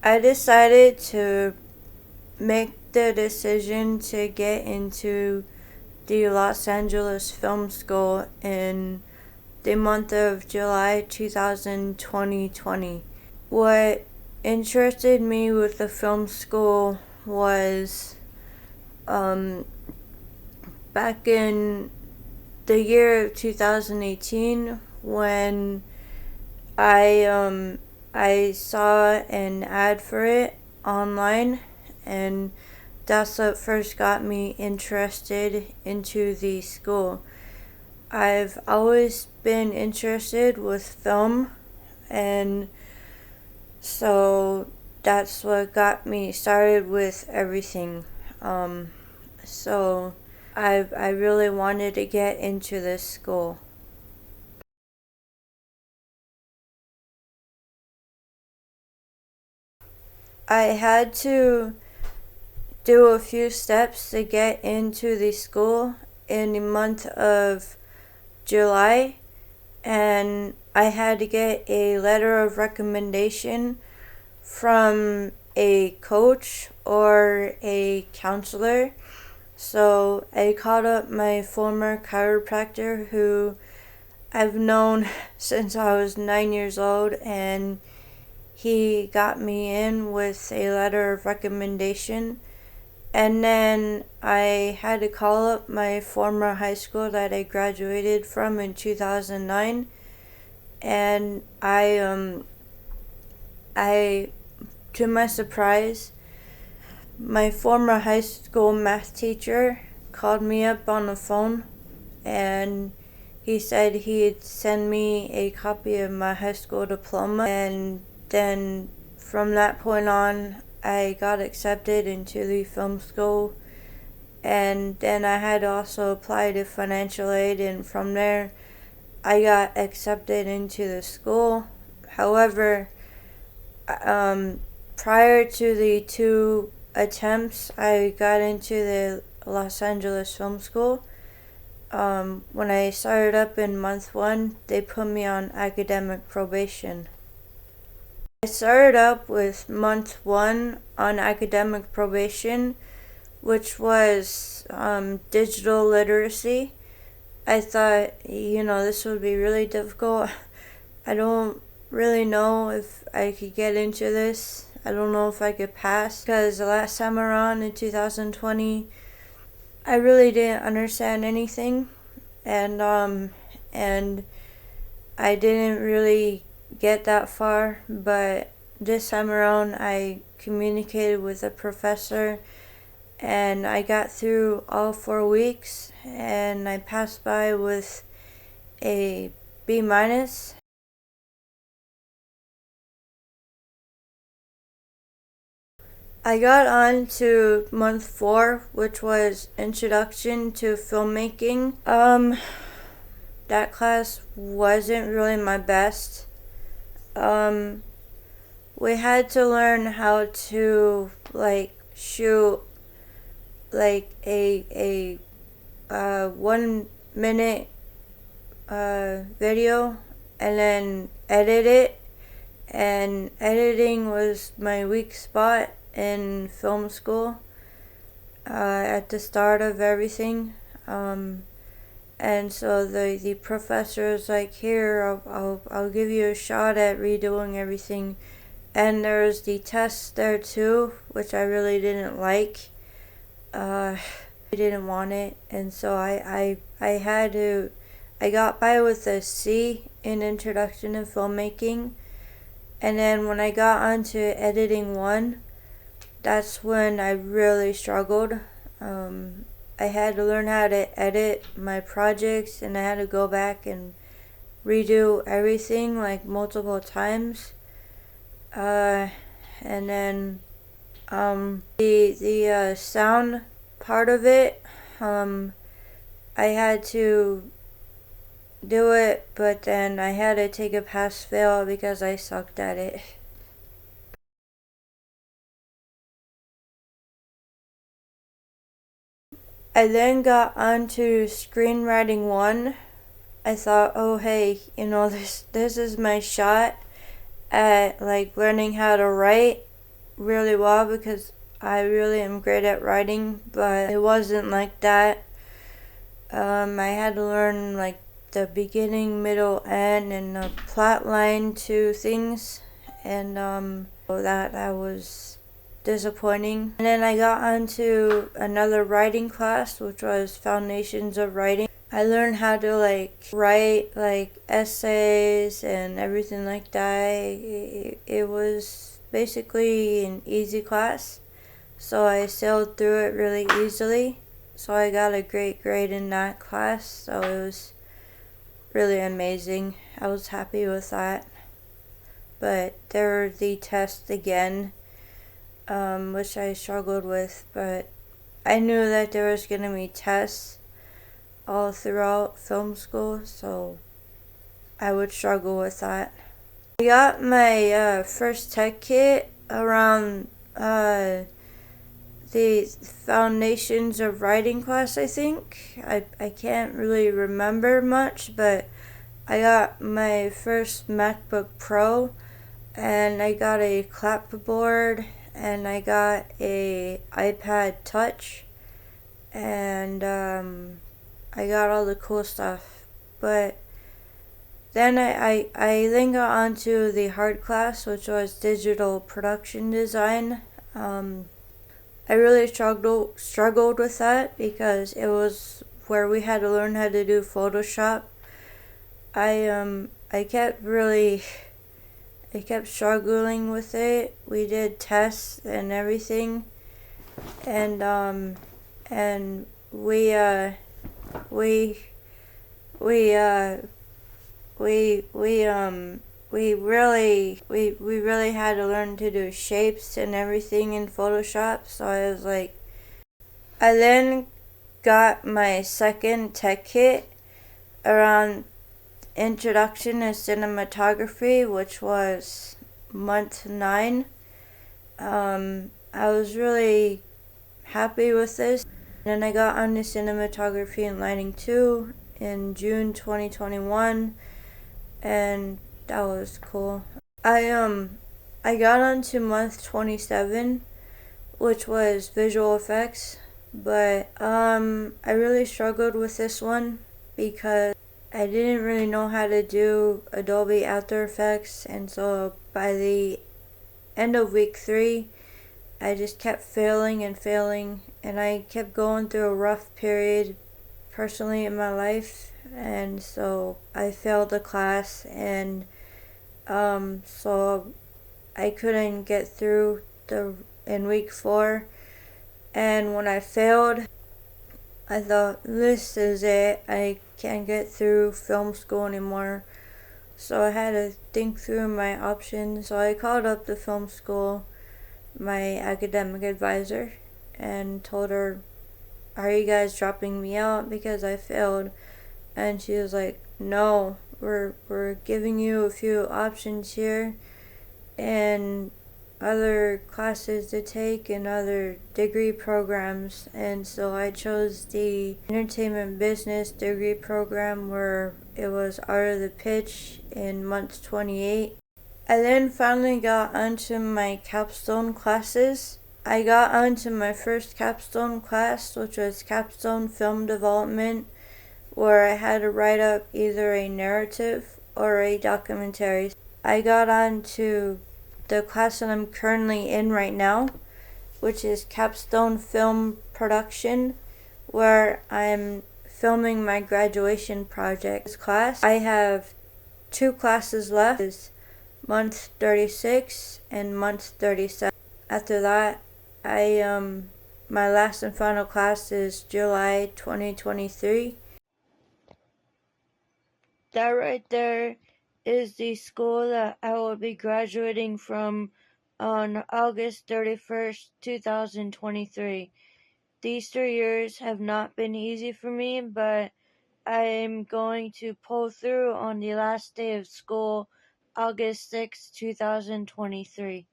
I decided to make the decision to get into the Los Angeles Film School in the month of July 2020. What interested me with the film school was back in the year of 2018 when I saw an ad for it online, and that's what first got me interested into the school. I've always been interested with film, and so that's what got me started with everything. So I really wanted to get into this school. I had to do a few steps to get into the school in the month of July, and I had to get a letter of recommendation from a coach or a counselor. So I called up my former chiropractor who I've known since I was 9 years old, and he got me in with a letter of recommendation. And then I had to call up my former high school that I graduated from in 2009, and I to my surprise, my former high school math teacher called me up on the phone, and he said he'd send me a copy of my high school diploma, and then from that point on I got accepted into the film school, and then I had to also apply to financial aid, and from there I got accepted into the school. However, prior to the two attempts I got into the Los Angeles Film School, when I started up in month 1, they put me on academic probation. I started up with month 1 on academic probation, which was digital literacy. I thought, this would be really difficult. I don't really know if I could get into this. I don't know if I could pass, because the last time around in 2020, I really didn't understand anything, and I didn't really get that far. But this time around, I communicated with a professor, and I got through all 4 weeks, and I passed by with a B minus. I got on to month 4, which was Introduction to Filmmaking. That class wasn't really my best. We had to learn how to shoot a 1 minute video and then edit it, and editing was my weak spot in film school at the start of everything. And so the professor was like, here, I'll give you a shot at redoing everything. And there was the test there too, which I really didn't like. I didn't want it, and so I got by with a C in Introduction to Filmmaking. And then when I got onto editing 1, that's when I really struggled. I had to learn how to edit my projects, and I had to go back and redo everything multiple times. And then the sound part of it, I had to do it, but then I had to take a pass fail because I sucked at it. I then got onto screenwriting 1. I thought, oh hey, this is my shot at learning how to write, really well because I really am great at writing, but it wasn't like that. I had to learn like the beginning, middle, end, and the plot line to things, and that was disappointing. And then I got onto another writing class, which was Foundations of Writing. I learned how to write essays and everything like that. It was basically an easy class, so I sailed through it really easily. So I got a great grade in that class, so it was really amazing. I was happy with that. But there were the tests again, which I struggled with, but I knew that there was going to be tests all throughout film school, so I would struggle with that. I got my first tech kit around the Foundations of Writing class, I think. I can't really remember much, but I got my first MacBook Pro, and I got a clapboard, and I got a iPad Touch, and I got all the cool stuff. But then I then got onto the hard class, which was digital production design. I really struggled with that because it was where we had to learn how to do Photoshop. I kept struggling with it. We did tests and everything, and and we we we really had to learn to do shapes and everything in Photoshop. So I then got my second tech kit around Introduction to Cinematography, which was month 9. I was really happy with this. Then I got onto Cinematography and Lighting 2 in June 2021, and that was cool. I got onto month 27, which was visual effects, but I really struggled with this one because I didn't really know how to do Adobe After Effects, and so by the end of week 3, I just kept failing and failing, and I kept going through a rough period personally in my life, and so I failed the class, and so I couldn't get through in week 4, and when I failed, I thought, this is it, I can't get through film school anymore. So I had to think through my options. So I called up the film school, my academic advisor, and told her, are you guys dropping me out because I failed? And she was like, no, we're giving you a few options here and other classes to take and other degree programs. And so I chose the entertainment business degree program, where it was Art of the Pitch in month 28. I then finally got onto my capstone classes. I got onto my first capstone class, which was Capstone Film Development, where I had to write up either a narrative or a documentary. I got onto the class that I'm currently in right now, which is Capstone Film Production, where I'm filming my graduation project. This class, I have 2 classes left, is month 36 and month 37. After that, my last and final class is July 2023. That right there is the school that I will be graduating from on August 31st, 2023. These 3 years have not been easy for me, but I am going to pull through on the last day of school, August 6th, 2023.